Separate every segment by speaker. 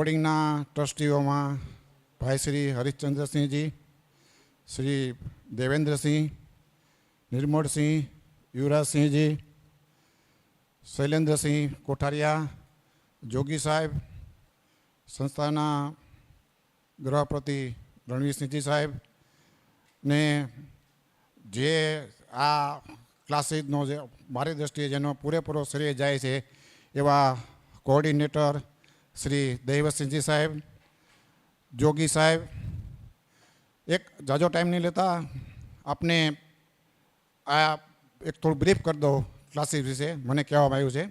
Speaker 1: બોર્ડિંગના ટ્રસ્ટીઓમાં ભાઈ શ્રી હરિશ્ચંદ્રસિંહજી, શ્રી દેવેન્દ્રસિંહ, નિર્મળસિંહ, યુવરાજસિંહજી, શૈલેન્દ્રસિંહ કોઠારિયા, જોગી સાહેબ, સંસ્થાના ગૃહપતિ રણવીરસિંહજી સાહેબ ને જે આ ક્લાસીસનો જે મારી દૃષ્ટિએ જેનો પૂરેપૂરો શ્રેય જાય છે એવા કોઓર્ડિનેટર શ્રી દૈવતસિંહજી સાહેબ, જોગી સાહેબ, એક જાજો ટાઈમ નહીં લેતા આપને આ એક થોડું બ્રીફ કરી દો ક્લાસીસ વિશે. મને કહેવામાં આવ્યું છે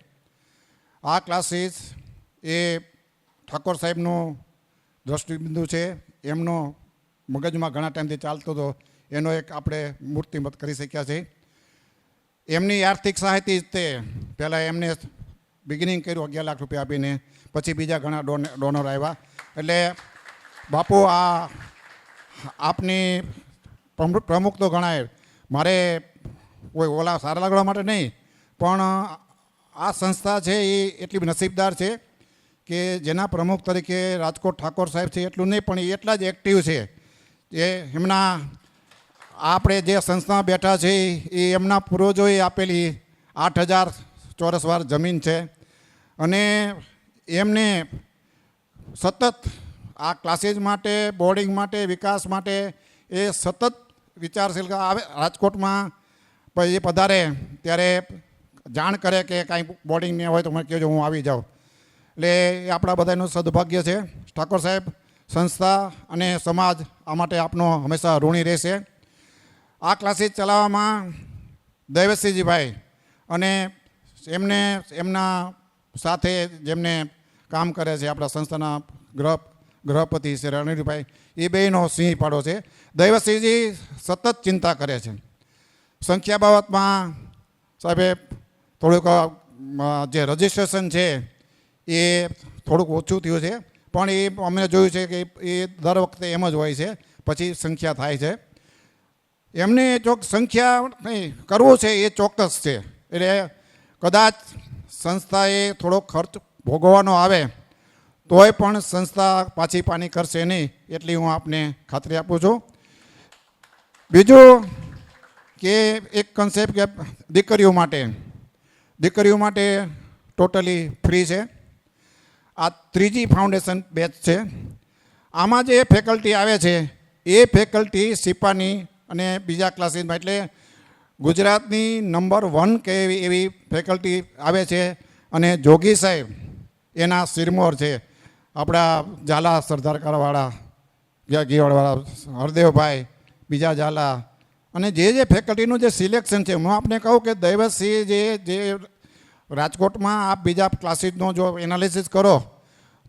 Speaker 1: આ ક્લાસીસ એ ઠાકોર સાહેબનું દ્રષ્ટિબિંદુ છે, એમનો મગજમાં ઘણા ટાઈમથી ચાલતો હતો, એનો એક આપણે મૂર્તિમત કરી શક્યા છે. એમની આર્થિક સહાયથી તે પહેલાં એમને બિગિનિંગ કર્યું 11 લાખ રૂપિયા આપીને, પછી બીજા ઘણા ડોનર આવ્યા. એટલે બાપુ આ આપની પ્રમુખ તો ગણાય, મારે કોઈ ઓલા સારા લાગવા માટે નહીં, પણ આ સંસ્થા છે એ એટલી નસીબદાર છે કે જેના પ્રમુખ તરીકે રાજકોટ ઠાકોર સાહેબ છે એટલું નહીં, પણ એ એટલા જ એક્ટિવ છે. એ એમના આપણે જે સંસ્થામાં બેઠા છે એ એમના પૂર્વજોએ આપેલી 8,000 ચોરસ વાર જમીન છે અને એમને સતત આ ક્લાસીસ માટે, બોર્ડિંગ માટે, વિકાસ માટે એ સતત વિચારશીલ આવે. રાજકોટમાં પછી પધારે ત્યારે જાણ કરે કે કાંઈ બોર્ડિંગ નહીં હોય તો મને કહેજો, હું આવી જાઉં. એટલે એ આપણા બધાનું સદભાગ્ય છે. ઠાકોર સાહેબ, સંસ્થા અને સમાજ આ માટે આપનો હંમેશા ઋણી રહેશે. આ ક્લાસીસ ચલાવવામાં દૈવતસિંહજીભાઈ અને એમના સાથે જેમને કામ કરે છે આપણા સંસ્થાના ગૃહપતિ શ્રી રણવીરભાઈ, એ બેયનો સિંહ પાડો છે. દૈવતસિંહજી સતત ચિંતા કરે છે. સંખ્યા બાબતમાં સાહેબે થોડુંક જે રજિસ્ટ્રેશન છે એ થોડુંક ઓછું થયું છે, પણ એ અમે જોયું છે કે એ દર વખતે એમ જ હોય છે, પછી સંખ્યા થાય છે. એમને સંખ્યા નહીં કરવું છે એ ચોક્કસ છે. એટલે કદાચ સંસ્થાએ થોડો ખર્ચ ભોગવવાનો આવે તોય પણ સંસ્થા પાછી પાની કરશે નહીં, એટલી હું આપને ખાતરી આપું છું. બીજું કે એક કન્સેપ્ટ કે દીકરીઓ માટે ટોટલી ફ્રી છે. આ 3G ફાઉન્ડેશન બેચ છે. આમાં જે ફેકલ્ટી આવે છે એ ફેકલ્ટી સિપાની અને બીજા ક્લાસીસમાં, એટલે ગુજરાતની નંબર 1 કે એવી ફેકલ્ટી આવે છે. અને જોગી સાહેબ એના સિરમોર છે, આપણા ઝાલા સરદારકારવાળા, ગીવાળવાળા હરદેવભાઈ, બીજા ઝાલા, અને જે ફેકલ્ટીનું જે સિલેક્શન છે, હું આપને કહું કે દૈવતસિંહ જે રાજકોટમાં આપ બીજા ક્લાસીસનો જો એનાલિસિસ કરો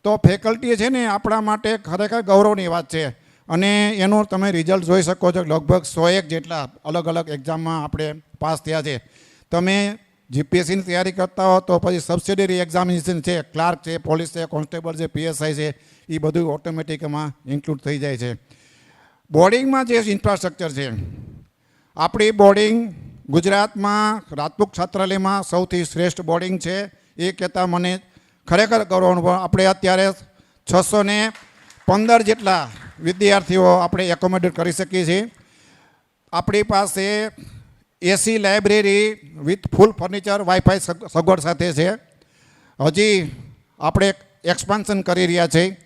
Speaker 1: તો ફેકલ્ટી છે ને આપણા માટે ખરેખર ગૌરવની વાત છે. અને એનું તમે રિઝલ્ટ જોઈ શકો છો. લગભગ 101 જેટલા અલગ અલગ એક્ઝામમાં આપણે પાસ થયા છે. તમે જીપીએસસીની તૈયારી કરતા હો તો પછી સબસિડરી એક્ઝામિનેશન છે, ક્લાર્ક છે, પોલીસ છે, કોન્સ્ટેબલ છે, પીએસઆઈ છે, એ બધું ઓટોમેટિક એમાં ઇન્ક્લુડ થઈ જાય છે. બોર્ડિંગમાં જે ઇન્ફ્રાસ્ટ્રક્ચર છે, આપણી બોર્ડિંગ ગુજરાતમાં રાજપૂત છાત્રાલયમાં સૌથી શ્રેષ્ઠ બોર્ડિંગ છે. એ કહેતા મને ખરેખર ગૌરવ અનુભવ. આપણે અત્યારે 615 જેટલા વિદ્યાર્થીઓ આપણે એકોમોડેટ કરી શકીએ છીએ. આપણી પાસે AC library with full furniture, wifi સગવડ સાથે છે. હજી આપણે એક્સપાન્શન કરી રહ્યા છીએ.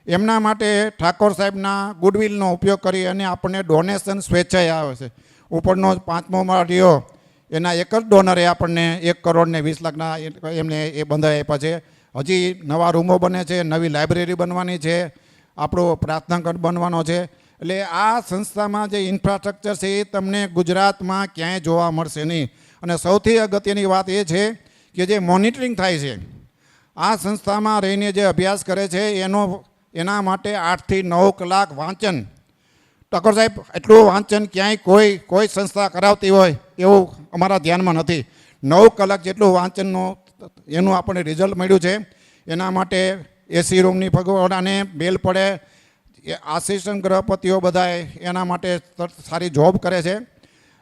Speaker 1: એમના માટે ઠાકોર સાહેબના ગુડવિલનો ઉપયોગ કરી અને આપણને ડોનેશન સ્વેચ્છાએ આવે છે. ઉપરનો 5મો માળીઓ એના એક જ ડોનરે આપણને 1,20,00,000 ના એમને એ બંધાઈ આપ્યા છે. હજી નવા રૂમો બને છે, નવી લાઇબ્રેરી બનવાની છે, આપણો પ્રાર્થના ઘર બનવાનો છે. એટલે આ સંસ્થામાં જે ઇન્ફ્રાસ્ટ્રક્ચર છે એ તમને ગુજરાતમાં ક્યાંય જોવા મળશે નહીં. અને સૌથી અગત્યની વાત એ છે કે જે મોનિટરિંગ થાય છે, આ સંસ્થામાં રહીને જે અભ્યાસ કરે છે એના માટે 8 થી 9 કલાક વાંચન. ઠાકોર સાહેબ, એટલું વાંચન ક્યાંય કોઈ સંસ્થા કરાવતી હોય એવું અમારા ધ્યાનમાં નથી. 9 કલાક જેટલું વાંચનનું એનું આપણને રિઝલ્ટ મળ્યું છે. એના માટે એસી રૂમની સગવડ અને બેલ પડે, આસિસ્ટન્ટ ગૃહપતિઓ બધાએ એના માટે સારી જોબ કરે છે.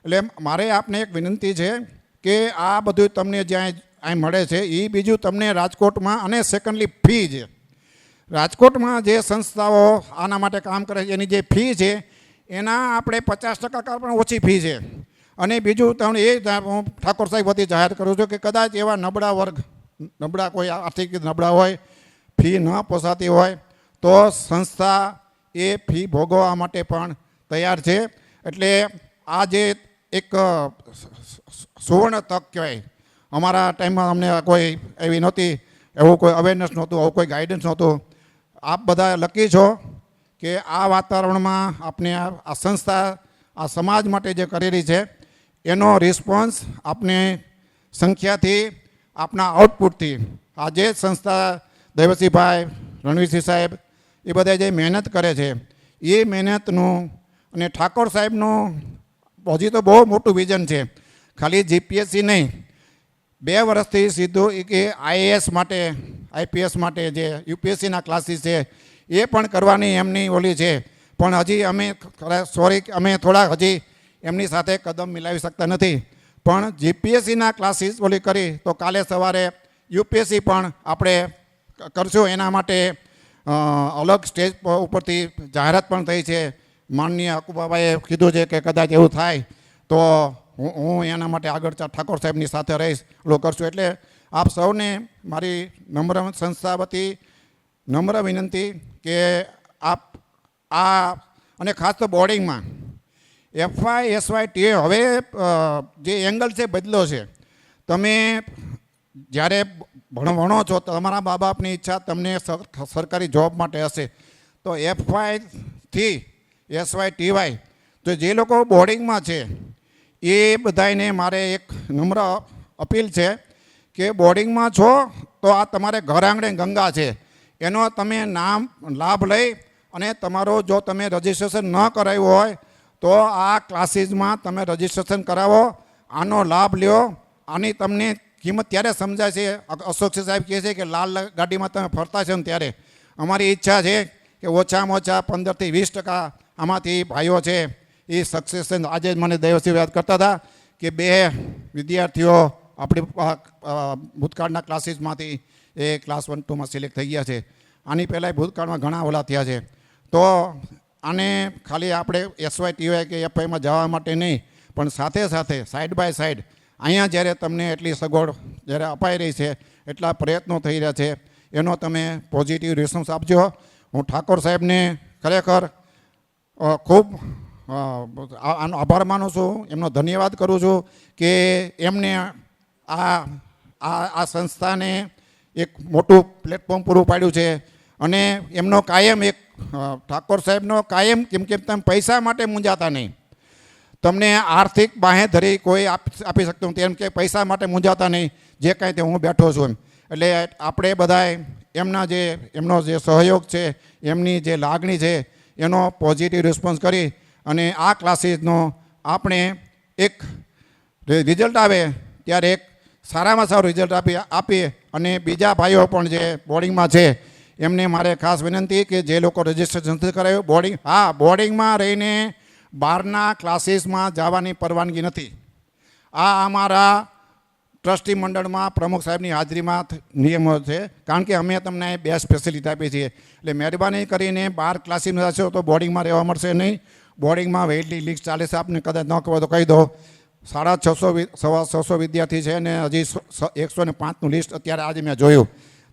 Speaker 1: એટલે મારે આપને એક વિનંતી છે કે આ બધું તમને જ્યાં અહીં મળે છે એ બીજું તમને રાજકોટમાં, અને સેકન્ડલી ફી છે. રાજકોટમાં જે સંસ્થાઓ આના માટે કામ કરે છે એની જે ફી છે એના આપણે 50% કરતાં પણ ઓછી ફી છે. અને બીજું તમને એ હું ઠાકોર સાહેબ વતી જાહેર કરું છું કે કદાચ એવા નબળા વર્ગ, નબળા કોઈ આર્થિક નબળા હોય, ફી ન પોસાતી હોય તો સંસ્થા એ ફી ભોગવવા માટે પણ તૈયાર છે. એટલે આ જે એક સુવર્ણ તક કહેવાય. અમારા ટાઈમમાં અમને કોઈ એવી નહોતી, એવું કોઈ અવેરનેસ નહોતું, એવું કોઈ ગાઈડન્સ નહોતું. આપ બધા લકી છો કે આ વાતાવરણમાં આપને આ સંસ્થા આ સમાજ માટે જે કરી રહી છે એનો રિસ્પોન્સ આપને સંખ્યાથી, આપના આઉટપુટથી, આ જે સંસ્થા દેવસિંહભાઈ, રણવીરસિંહ સાહેબ એ બધા જે મહેનત કરે છે એ મહેનતનું અને ઠાકોર સાહેબનું હજી તો બહુ મોટું વિઝન છે. ખાલી જીપીએસસી નહીં, 2 વર્ષથી સીધું કે આઈએએસ માટે, આઈપીએસ માટે જે યુપીએસસીના ક્લાસીસ છે એ પણ કરવાની એમની ઓલી છે. પણ હજી અમે થોડા હજી એમની સાથે કદમ મિલાવી શકતા નથી. પણ જીપીએસસીના ક્લાસીસ ઓલી કરી તો કાલે સવારે યુપીએસસી પણ આપણે કરશું. એના માટે અલગ સ્ટેજ ઉપરથી જાહેરાત પણ થઈ છે. માનનીય અકુબાબાએ કીધું છે કે કદાચ એવું થાય તો હું એના માટે આગળ ઠાકોર સાહેબની સાથે રહીશ, ઓલો કરશું. એટલે આપ સૌને મારી નમ્ર સંસ્થા વતી નમ્ર વિનંતી કે આપ આ, અને ખાસ તો બોર્ડિંગમાં એફવાય એસવાય ટી હવે જે એંગલ છે બદલો છે. તમે જ્યારે ભણો છો તમારા મા બાપની ઈચ્છા તમને સરકારી જોબ માટે હશે તો એફવાયથી એસવાય ટીવાય તો જે લોકો બોર્ડિંગમાં છે એ બધાને મારે એક નમ્ર અપીલ છે કે બોર્ડિંગમાં છો તો આ તમારે ઘર આંગણે ગંગા છે, એનો તમે લાભ લઈ અને તમારો જો તમે રજિસ્ટ્રેશન ન કરાવ્યું હોય તો આ ક્લાસીસમાં તમે રજિસ્ટ્રેશન કરાવો, આનો લાભ લ્યો. આની તમને કિંમત ત્યારે સમજાય છે. અશોક સાહેબ કહે છે કે લાલ ગાડીમાં તમે ફરતા છો ને ત્યારે અમારી ઈચ્છા છે કે ઓછામાં ઓછા 15% થી 20% આમાંથી ભાઈઓ છે એ સક્સેસ. આજે મને દેવસિંહ યાદ કરતા હતા કે 2 વિદ્યાર્થીઓ આપણી ભૂતકાળના ક્લાસીસમાંથી એ ક્લાસ 1, 2માં સિલેક્ટ થઈ ગયા છે. આની પહેલાં ભૂતકાળમાં ઘણા ઓલા થયા છે. તો આને ખાલી આપણે એસવાય ટીવાય કે એફઆઈમાં જવા માટે નહીં, પણ સાથે સાથે સાઈડ બાય સાઈડ અહીંયા જ્યારે તમને એટલી સગવડ જ્યારે અપાઈ રહી છે, એટલા પ્રયત્નો થઈ રહ્યા છે, એનો તમે પોઝિટિવ રિસ્પોન્સ આપજો. હું ઠાકોર સાહેબને ખરેખર ખૂબ આનો આભાર માનું છું, એમનો ધન્યવાદ કરું છું કે એમને આ સંસ્થાને એક મોટું પ્લેટફોર્મ પૂરું પાડ્યું છે. અને એમનો કાયમ એક ઠાકોર સાહેબનો કાયમ કેમ તમે પૈસા માટે મૂંઝાતા નહીં. તમને આર્થિક બાંહેધરી કોઈ આપી શકતું નથી, એમ કે પૈસા માટે મૂંઝાતા નહીં, જે કાંઈ તે હું બેઠો છું એમ. એટલે આપણે બધાએ એમનો જે સહયોગ છે, એમની જે લાગણી છે એનો પોઝિટિવ રિસ્પોન્સ કરી અને આ ક્લાસીસનો આપણે એક રિઝલ્ટ આવે ત્યારે એક સારામાં સારું રિઝલ્ટ આપીએ. અને બીજા ભાઈઓ પણ જે બોર્ડિંગમાં છે એમને મારે ખાસ વિનંતી કે જે લોકો રજિસ્ટ્રેશન નથી કરાયું બોર્ડિંગમાં રહીને બહારના ક્લાસીસમાં જવાની પરવાનગી નથી. આ અમારા ટ્રસ્ટી મંડળમાં પ્રમુખ સાહેબની હાજરીમાં નિયમો છે, કારણ કે અમે તમને બેસ્ટ ફેસિલિટી આપીએ છીએ. એટલે મહેરબાની કરીને બહાર ક્લાસીસમાં જશો તો બોર્ડિંગમાં રહેવા મળશે નહીં. બોર્ડિંગમાં વેઇટની લિસ્ટ ચાલે છે, આપને કદાચ ન ખબર તો કહી દો. 650 વિદ્યાર્થી છે અને હજી 105નું લિસ્ટ અત્યારે આજે મેં જોયું.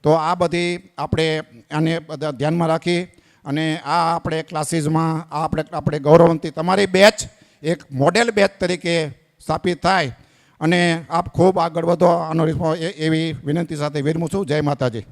Speaker 1: તો આ બધી આપણે આને બધા ધ્યાનમાં રાખી અને આ આપણે ક્લાસીસમાં આપણે ગૌરવંતી તમારી બેચ એક મોડેલ બેચ તરીકે સ્થાપિત થાય અને આપ ખૂબ આગળ વધો. આનો એવી વિનંતી સાથે વિરમું છું. જય માતાજી.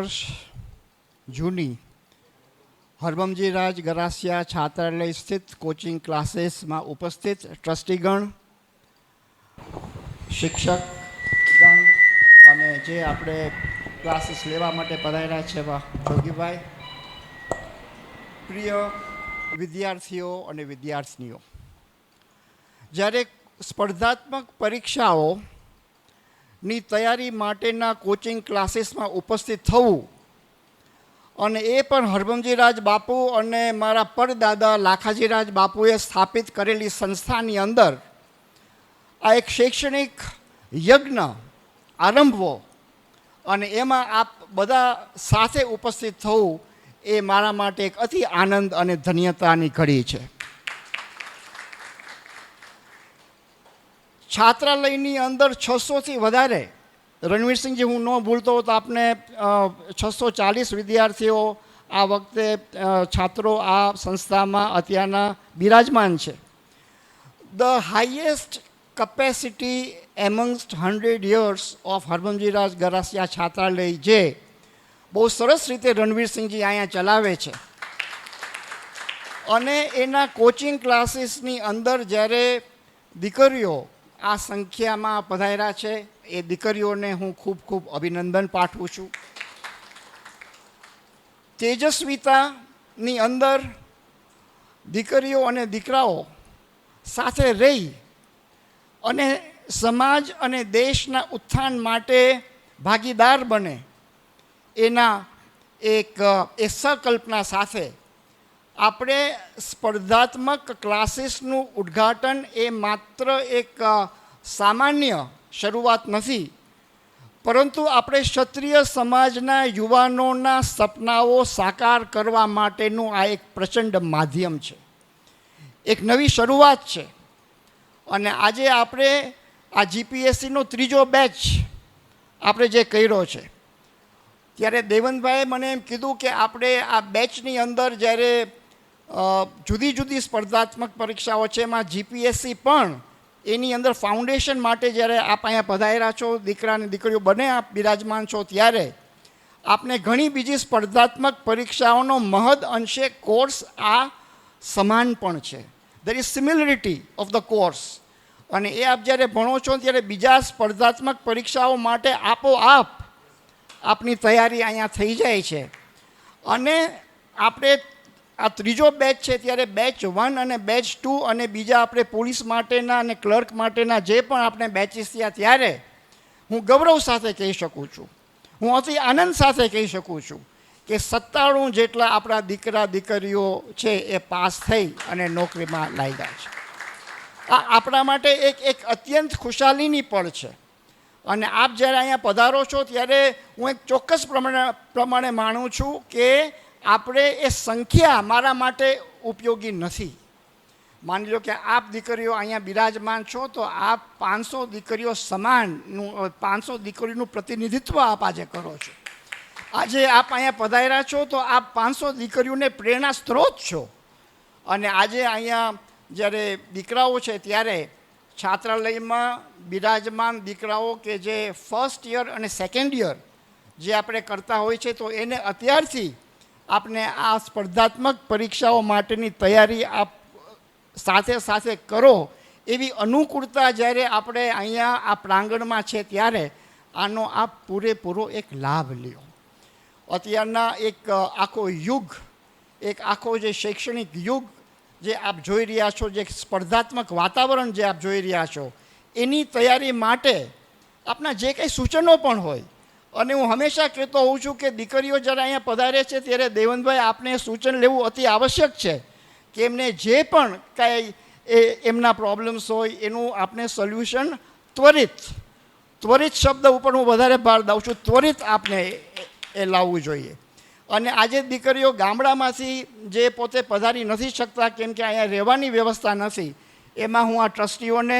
Speaker 2: વર્ષ જૂની હરબમજી રાજ ગરાસિયા છાત્રાલય સ્થિત કોચિંગ ક્લાસીસમાં ઉપસ્થિત ટ્રસ્ટીગણ, શિક્ષકગણ અને જે આપણે ક્લાસીસ લેવા માટે પધાર્યા છે એવા જોગીભાઈ, પ્રિય વિદ્યાર્થીઓ અને વિદ્યાર્થીનીઓ, જ્યારે સ્પર્ધાત્મક પરીક્ષાઓની તૈયારી માટેના કોચિંગ ક્લાસીસમાં ઉપસ્થિત થવું અને એ પણ હરબમજી રાજ બાપુ અને મારા પરદાદા લાખાજી રાજ બાપુએ સ્થાપિત કરેલી સંસ્થાની અંદર આ એક શૈક્ષણિક યજ્ઞ આરંભવો અને એમાં આપ બધા સાથે ઉપસ્થિત થવું એ મારા માટે એક અતિ આનંદ અને ધન્યતાની ઘડી છે. છાત્રાલયની અંદર 600થી વધારે, રણવીરસિંહજી હું ન ભૂલતો તો આપને 640 વિદ્યાર્થીઓ આ વખતે છાત્રો આ સંસ્થામાં અત્યારના બિરાજમાન છે. The highest capacity amongst 100 years of Harbhamji Raj Garasia છાત્રાલય, જે બહુ સરસ રીતે રણવીરસિંહજી અહીંયા ચલાવે છે. અને એના કોચિંગ ક્લાસીસની અંદર જ્યારે દીકરીઓ આ સંખ્યામાં પધાર્યા છે, એ દીકરીઓને હું ખૂબ ખૂબ અભિનંદન પાઠવું છું. તેજસ્વીતાની અંદર દીકરીઓ અને દીકરાઓ સાથે રહી અને સમાજ અને દેશના ઉત્થાન માટે ભાગીદાર બને એના એક સંકલ્પના સાથે આપણે સ્પર્ધાત્મક ક્લાસીસનું ઉદ્ઘાટન એ માત્ર એક સામાન્ય શરૂઆત નથી, પરંતુ આપણે ક્ષત્રિય સમાજના યુવાનોના સપનાઓ સાકાર કરવા માટેનું આ એક પ્રચંડ માધ્યમ છે, એક નવી શરૂઆત છે. અને આજે આપણે આ જીપીએસસીનો 3જો બેચ આપણે જે કર્યો છે, ત્યારે દેવનભાઈએ મને એમ કીધું કે આપણે આ બેચની અંદર જ્યારે જુદી જુદી સ્પર્ધાત્મક પરીક્ષાઓ છે એમાં જીપીએસસી પણ એની અંદર ફાઉન્ડેશન માટે જ્યારે આપ અહીંયા પધાર્યા છો, દીકરા અને દીકરીઓ બંને આપ બિરાજમાન છો, ત્યારે આપને ઘણી બીજી સ્પર્ધાત્મક પરીક્ષાઓનો મહદ અંશે કોર્સ આ સમાન પણ છે. There is similarity of the course. અને એ આપ જ્યારે ભણો છો ત્યારે બીજા સ્પર્ધાત્મક પરીક્ષાઓ માટે આપોઆપ આપની તૈયારી અહીંયા થઈ જાય છે. અને આપણે આ 3જો બેચ છે, ત્યારે બેચ 1 અને બેચ 2 અને બીજા આપણે પોલીસ માટેના અને ક્લર્ક માટેના જે પણ આપણે બેચીસ થયા, ત્યારે હું ગૌરવ સાથે કહી શકું છું, હું અતિ આનંદ સાથે કહી શકું છું કે 97 જેટલા આપણા દીકરા દીકરીઓ છે એ પાસ થઈ અને નોકરીમાં લાગ્યા છે. આ આપણા માટે એક અત્યંત ખુશાલીની પળ છે. અને આપ જ્યારે અહીંયા પધારો છો ત્યારે હું એક ચોક્કસ પ્રમાણે માનું છું કે આપણે એ સંખ્યા મારા માટે ઉપયોગી નથી. માની લો કે આપ દીકરીઓ અહીંયા બિરાજમાન છો તો આપ 500 દીકરીઓ સમાનનું 500 દીકરીનું પ્રતિનિધિત્વ આપ આજે કરો છો. આજે આપ અહીંયા પધાર્યા છો તો આપ 500 દીકરીઓને પ્રેરણા સ્ત્રોત છો. અને આજે અહીંયા જ્યારે દીકરાઓ છે ત્યારે છાત્રાલયમાં બિરાજમાન દીકરાઓ કે જે ફર્સ્ટ યર અને સેકન્ડ યર જે આપણે કરતા હોય છે, તો એને અત્યારથી આપને આ સ્પર્ધાત્મક પરીક્ષાઓ માટેની તૈયારી આપ સાથે સાથે કરો એવી અનુકૂળતા જ્યારે આપણે અહીંયા આ પ્રાંગણમાં છે ત્યારે આનો આપ પૂરેપૂરો એક લાભ લ્યો. અત્યારના એક આખો યુગ, એક આખો જે શૈક્ષણિક યુગ જે આપ જોઈ રહ્યા છો, જે સ્પર્ધાત્મક વાતાવરણ જે આપ જોઈ રહ્યા છો, એની તૈયારી માટે આપના જે કંઈ સૂચનો પણ હોય, અને હું હંમેશા કહેતો હોઉં છું કે દીકરીઓ જ્યારે અહીંયા પધારે છે ત્યારે દેવનભાઈ આપને સૂચન લેવું અતિ આવશ્યક છે કે એમને જે પણ કાંઈ એમના પ્રોબ્લેમ્સ હોય એનું આપને સોલ્યુશન ત્વરિત શબ્દ ઉપર હું વધારે ભાર દઉં છું, ત્વરિત આપને એ લાવવું જોઈએ. અને આજે દીકરીઓ ગામડામાંથી જે પોતે પધારી નથી શકતા કેમ કે અહીંયા રહેવાની વ્યવસ્થા નથી, એમાં હું આ ટ્રસ્ટીઓને,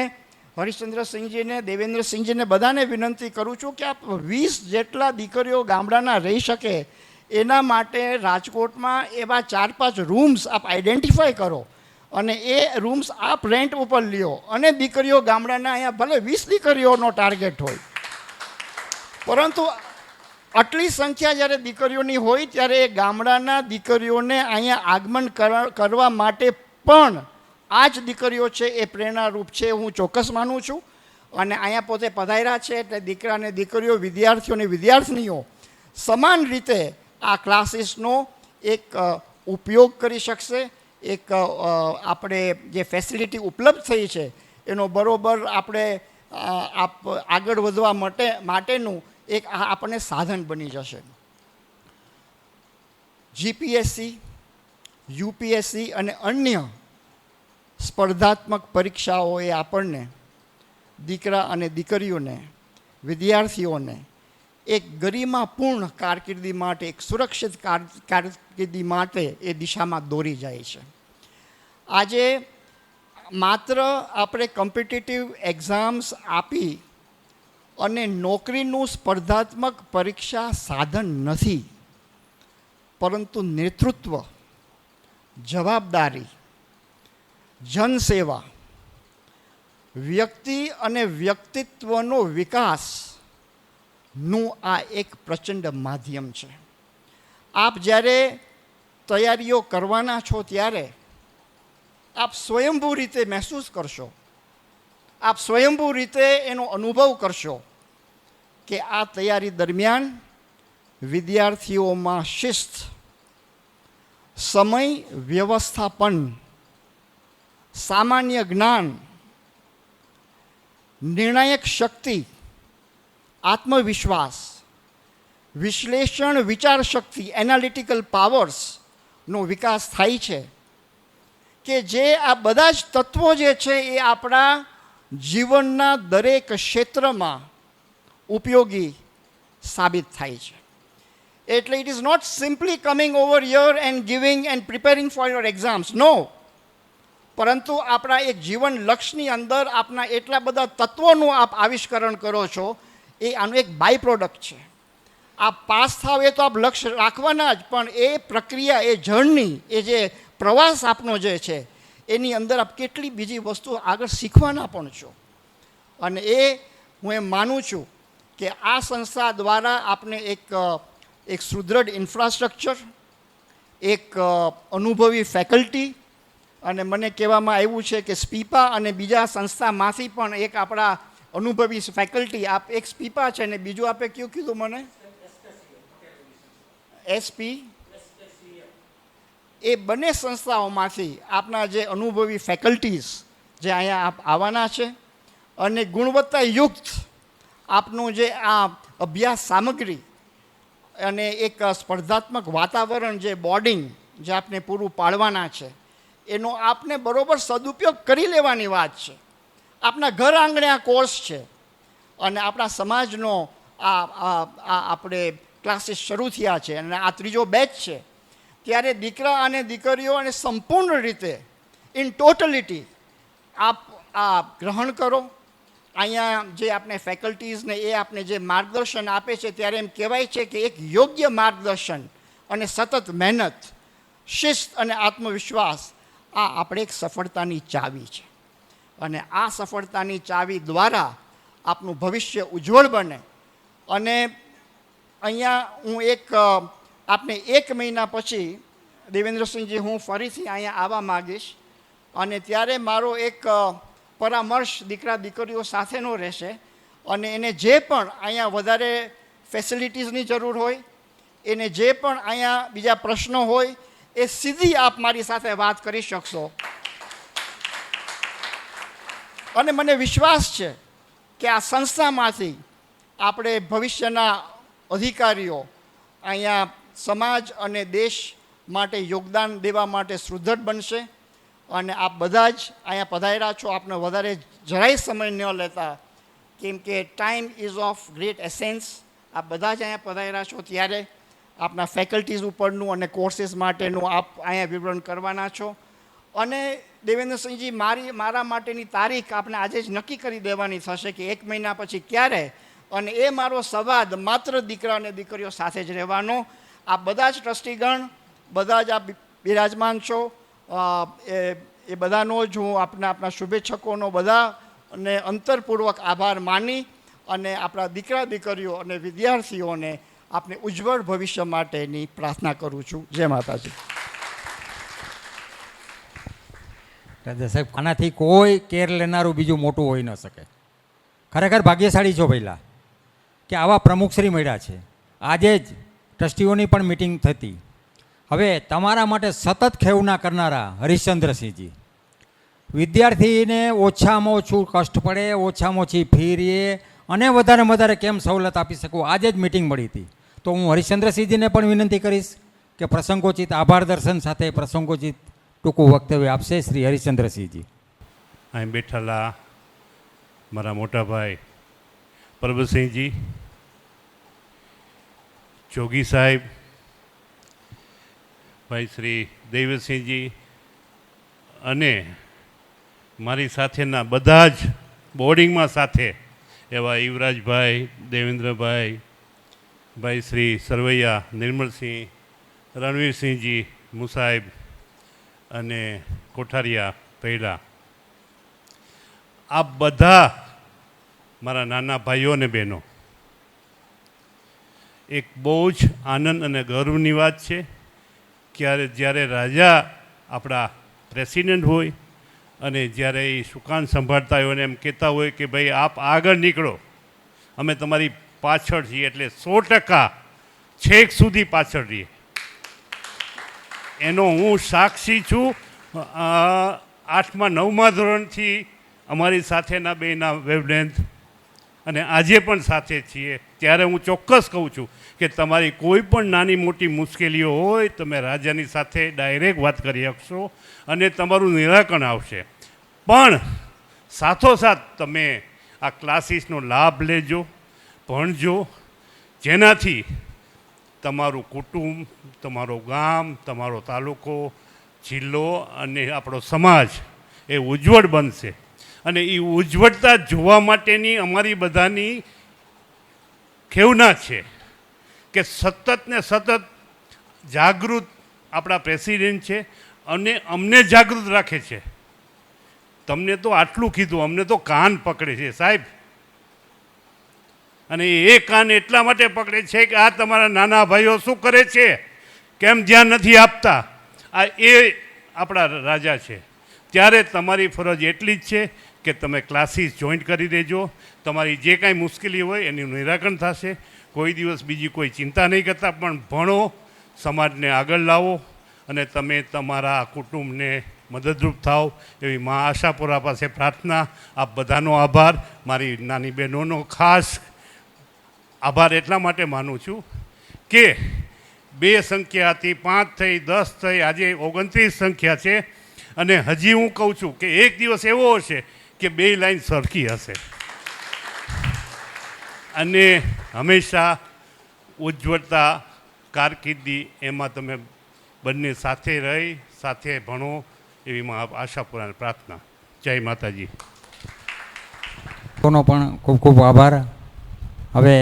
Speaker 2: હરિશ્ચંદ્રસિંહજીને, દેવેન્દ્રસિંહજીને બધાને વિનંતી કરું છું કે આપ 20 જેટલા દીકરીઓ ગામડાના રહી શકે એના માટે રાજકોટમાં એવા 4-5 રૂમ્સ આપ આઈડેન્ટિફાય કરો અને એ રૂમ્સ આપ રેન્ટ ઉપર લ્યો અને દીકરીઓ ગામડાના અહીંયા ભલે 20 દીકરીઓનો ટાર્ગેટ હોય, પરંતુ આટલી સંખ્યા જ્યારે દીકરીઓની હોય ત્યારે એ ગામડાના દીકરીઓને અહીંયા આગમન કરવા માટે પણ આ જ દીકરીઓ છે એ પ્રેરણારૂપ છે, હું ચોક્કસ માનું છું. અને અહીંયા પોતે પધાર્યા છે એટલે દીકરા અને દીકરીઓ, વિદ્યાર્થીઓ અને વિદ્યાર્થીનીઓ સમાન રીતે આ ક્લાસીસનો એક ઉપયોગ કરી શકશે. એક આપણે જે ફેસિલિટી ઉપલબ્ધ થઈ છે એનો બરોબર આપણે આગળ વધવા માટેનું એક આપણને સાધન બની જશે. જીપીએસસી, યુપીએસસી અને અન્ય સ્પર્ધાત્મક પરીક્ષાઓએ આપણને દીકરા અને દીકરીઓને, વિદ્યાર્થીઓને એક ગરિમાપૂર્ણ કારકિર્દી માટે, એક સુરક્ષિત કારકિર્દી માટે એ દિશામાં દોરી જાય છે. આજે માત્ર આપણે કોમ્પિટિટિવ એક્ઝામ્સ આપી અને નોકરીનું સ્પર્ધાત્મક પરીક્ષા સાધન નથી, પરંતુ નેતૃત્વ, જવાબદારી, જનસેવા, વ્યક્તિ અને વ્યક્તિત્વનો વિકાસનું આ એક પ્રચંડ માધ્યમ છે. આપ જ્યારે તૈયારીઓ કરવાના છો ત્યારે આપ સ્વયંભૂ રીતે મહેસૂસ કરશો, આપ સ્વયંભૂ રીતે એનો અનુભવ કરશો કે આ તૈયારી દરમિયાન વિદ્યાર્થીઓમાં શિસ્ત, સમય વ્યવસ્થાપન, સામાન્ય જ્ઞાન, નિર્ણાયક શક્તિ, આત્મવિશ્વાસ, વિશ્લેષણ વિચાર શક્તિ, એનાલિટિકલ પાવર્સનો વિકાસ થાય છે કે જે આ બધા જ તત્વો જે છે એ આપણા જીવનના દરેક ક્ષેત્રમાં ઉપયોગી સાબિત થાય છે. એટલે it is not simply coming over year and giving and preparing for your exams, no, પરંતુ આપણા એક જીવન લક્ષ્યની અંદર આપના એટલા બધા તત્વોનું આપ આવિષ્કરણ કરો છો, એ આનું એક બાય પ્રોડક્ટ છે. આપ પાસ થાવ એ તો આપ લક્ષ્ય રાખવાના જ, પણ એ પ્રક્રિયા, એ જર્ની, એ જે પ્રવાસ આપનો જે છે એની અંદર આપ કેટલી બીજી વસ્તુઓ આગળ શીખવાના પણ છો. અને એ હું એમ માનું છું કે આ સંસ્થા દ્વારા આપને એક સુદૃઢ ઇન્ફ્રાસ્ટ્રક્ચર, એક અનુભવી ફેકલ્ટી, અને મને કહેવામાં આવ્યું છે કે સ્પીપા અને બીજા સંસ્થામાંથી પણ એક આપણા અનુભવી ફેકલ્ટી, આપ એક સ્પીપા છે ને બીજું આપે કયું કીધું મને? એસપી. એ બંને સંસ્થાઓમાંથી આપના જે અનુભવી ફેકલ્ટીઝ જે અહીંયા આપ આવવાના છે અને ગુણવત્તાયુક્ત આપનું જે આ અભ્યાસ સામગ્રી અને એક સ્પર્ધાત્મક વાતાવરણ, જે બોર્ડિંગ જે આપને પૂરું પાડવાના છે, એનો આપને બરોબર સદુપયોગ કરી લેવાની વાત છે. આપના ઘર આંગણે આ કોર્સ છે અને આપણા સમાજનો આપણે ક્લાસીસ શરૂ થયા છે અને આ ત્રીજો બેચ છે. ત્યારે દીકરા અને દીકરીઓ અને સંપૂર્ણ રીતે ઇન ટોટલિટી આપ આ ગ્રહણ કરો. અહીંયા જે આપણે ફેકલ્ટીઝને એ આપણે જે માર્ગદર્શન આપે છે ત્યારે એમ કહેવાય છે કે એક યોગ્ય માર્ગદર્શન અને સતત મહેનત, શિસ્ત અને આત્મવિશ્વાસ આ આપણે એક સફળતાની ચાવી છે. અને આ સફળતાની ચાવી દ્વારા આપનું ભવિષ્ય ઉજ્જવળ બને. અને અહીંયા હું આપને 1 મહિના પછી દેવેન્દ્રસિંહજી, હું ફરીથી અહીંયા આવવા માગીશ અને ત્યારે મારો એક પરામર્શ દીકરા દીકરીઓ સાથેનો રહેશે. અને એને જે પણ અહીંયા વધારે ફેસિલિટીઝની જરૂર હોય, એને જે પણ અહીંયા બીજા પ્રશ્નો હોય, એ સીધી આપ મારી સાથે વાત કરી શકશો. અને મને વિશ્વાસ છે કે આ સંસ્થામાંથી આપણે ભવિષ્યના અધિકારીઓ અહીંયા સમાજ અને દેશ માટે યોગદાન દેવા માટે સુદૃઢ બનશે. અને આપ બધા જ અહીંયા પધાર્યા છો, આપને વધારે જરાય સમય ન લેતા, કેમ કે time ease of great essence. આપ બધા જ અહીંયા પધાર્યા છો ત્યારે આપના ફેકલ્ટીઝ ઉપરનું અને કોર્સીસ માટેનું આપ અહીંયા વિવરણ કરવાના છો. અને દેવેન્દ્રસિંહજી, મારા માટેની તારીખ આપણે આજે જ નક્કી કરી દેવાની થશે કે 1 મહિના પછી ક્યારે. અને એ મારો સંવાદ માત્ર દીકરા અને દીકરીઓ સાથે જ રહેવાનો. આ બધા જ ટ્રસ્ટીગણ, બધા જ આપ બિરાજમાન છો, એ બધાનો જ હું આપણા શુભેચ્છકોનો બધાને અંતરપૂર્વક આભાર માની અને આપણા દીકરા દીકરીઓ અને વિદ્યાર્થીઓને આપને ઉજ્જવળ ભવિષ્ય માટેની પ્રાર્થના કરું છું. જય માતાજી.
Speaker 3: રાજા સાહેબ, આનાથી કોઈ કેર લેનારું બીજું મોટું હોઈ ન શકે. ખરેખર ભાગ્યશાળી છો પહેલાં કે આવા પ્રમુખશ્રી મળ્યા છે. આજે જ ટ્રસ્ટીઓની પણ મિટિંગ થતી. હવે તમારા માટે સતત ખેવના કરનારા હરિશ્ચંદ્રસિંહજી, વિદ્યાર્થીને ઓછામાં ઓછું કષ્ટ પડે, ઓછામાં ઓછી ફી રહે અને વધારે વધારે કેમ સવલત આપી શકું, આજે જ મિટિંગ મળી હતી. તો હું હરિશ્ચંદ્રસિંહજીને પણ વિનંતી કરીશ કે પ્રસંગોચિત આભાર દર્શન સાથે પ્રસંગોચિત ટૂંકું વક્તવ્ય આપશે શ્રી હરિશ્ચંદ્રસિંહજી.
Speaker 4: અહીં બેઠેલા મારા મોટાભાઈ પરબતસિંહજી, જોગી સાહેબ, ભાઈ શ્રી દેવસિંહજી અને મારી સાથેના બધા જ બોર્ડિંગમાં સાથે એવા યુવરાજભાઈ, દેવેન્દ્રભાઈ, ભાઈ શ્રી સરવૈયા, નિર્મલસિંહ, રણવીરસિંહજી, મુસાહેબ અને કોઠારિયા પહેલા, આ બધા મારા નાના ભાઈઓ અને બહેનો, એક બહુ જ આનંદ અને ગૌરવની વાત છે કે જ્યારે રાજા આપણા પ્રેસિડેન્ટ હોય અને જ્યારે એ સુકાન સંભાળતા હોય અને એમ કહેતા હોય કે ભાઈ આપ આગળ નીકળો, અમે તમારી પાછળ છીએ, એટલે 100% છેક સુધી પાછળ રહીએ. એનો હું સાક્ષી છું. 8મા 9મા ધોરણથી અમારી સાથેના બેના વેવલેન્થ અને આજે પણ સાથે છીએ. ત્યારે હું ચોક્કસ કહું છું કે તમારી કોઈ પણ નાની મોટી મુશ્કેલીઓ હોય તમે રાજાની સાથે ડાયરેક્ટ વાત કરી શકશો અને તમારું નિરાકરણ આવશે. પણ સાથોસાથ તમે આ ક્લાસીસનો લાભ લેજો, ભણજો, જેનાથી તમારું કુટુંબ, તમારું ગામ, તમારો તાલુકો, જિલ્લો અને આપણો સમાજ એ ઉજ્જવળ બનશે. અને એ ઉજ્જવળતા જોવા માટેની અમારી બધાની ખેવના છે કે સતત ને સતત જાગૃત આપણા પ્રેસિડેન્ટ છે અને અમને જાગૃત રાખે છે. તમને તો આટલું કીધું, અમને તો કાન પકડે છે સાહેબ. અને એ કાન એટલા માટે પકડે છે કે આ તમારા નાના ભાઈઓ શું કરે છે, કેમ ધ્યાન નથી આપતા, આ એ આપણા રાજા છે. ત્યારે તમારી ફરજ એટલી જ છે કે તમે ક્લાસીસ જોઈન્ટ કરી દેજો. તમારી જે કાંઈ મુશ્કેલી હોય એનું નિરાકરણ થશે. કોઈ દિવસ બીજી કોઈ ચિંતા નહીં કરતા, પણ ભણો, સમાજને આગળ લાવો અને તમે તમારા કુટુંબને મદદરૂપ થાવ એવી મા આશાપુરા પાસે પ્રાર્થના. આપ બધાનો આભાર. મારી નાની બહેનોનો ખાસ આભાર એટલા માટે માનું છું કે 2 સંખ્યા હતી, 5 થઈ, 10 થઈ, આજે 29 સંખ્યા છે. અને હજી હું કહું છું કે એક દિવસ એવો હશે કે 2 લાઈન સરખી હશે. અને હંમેશા ઉજ્જવળતા કારકિર્દી એમાં તમે બંને સાથે રહી, સાથે ભણો એવી આશાપુરાની પ્રાર્થના. જય માતાજી.
Speaker 3: પણ ખૂબ ખૂબ આભાર. હવે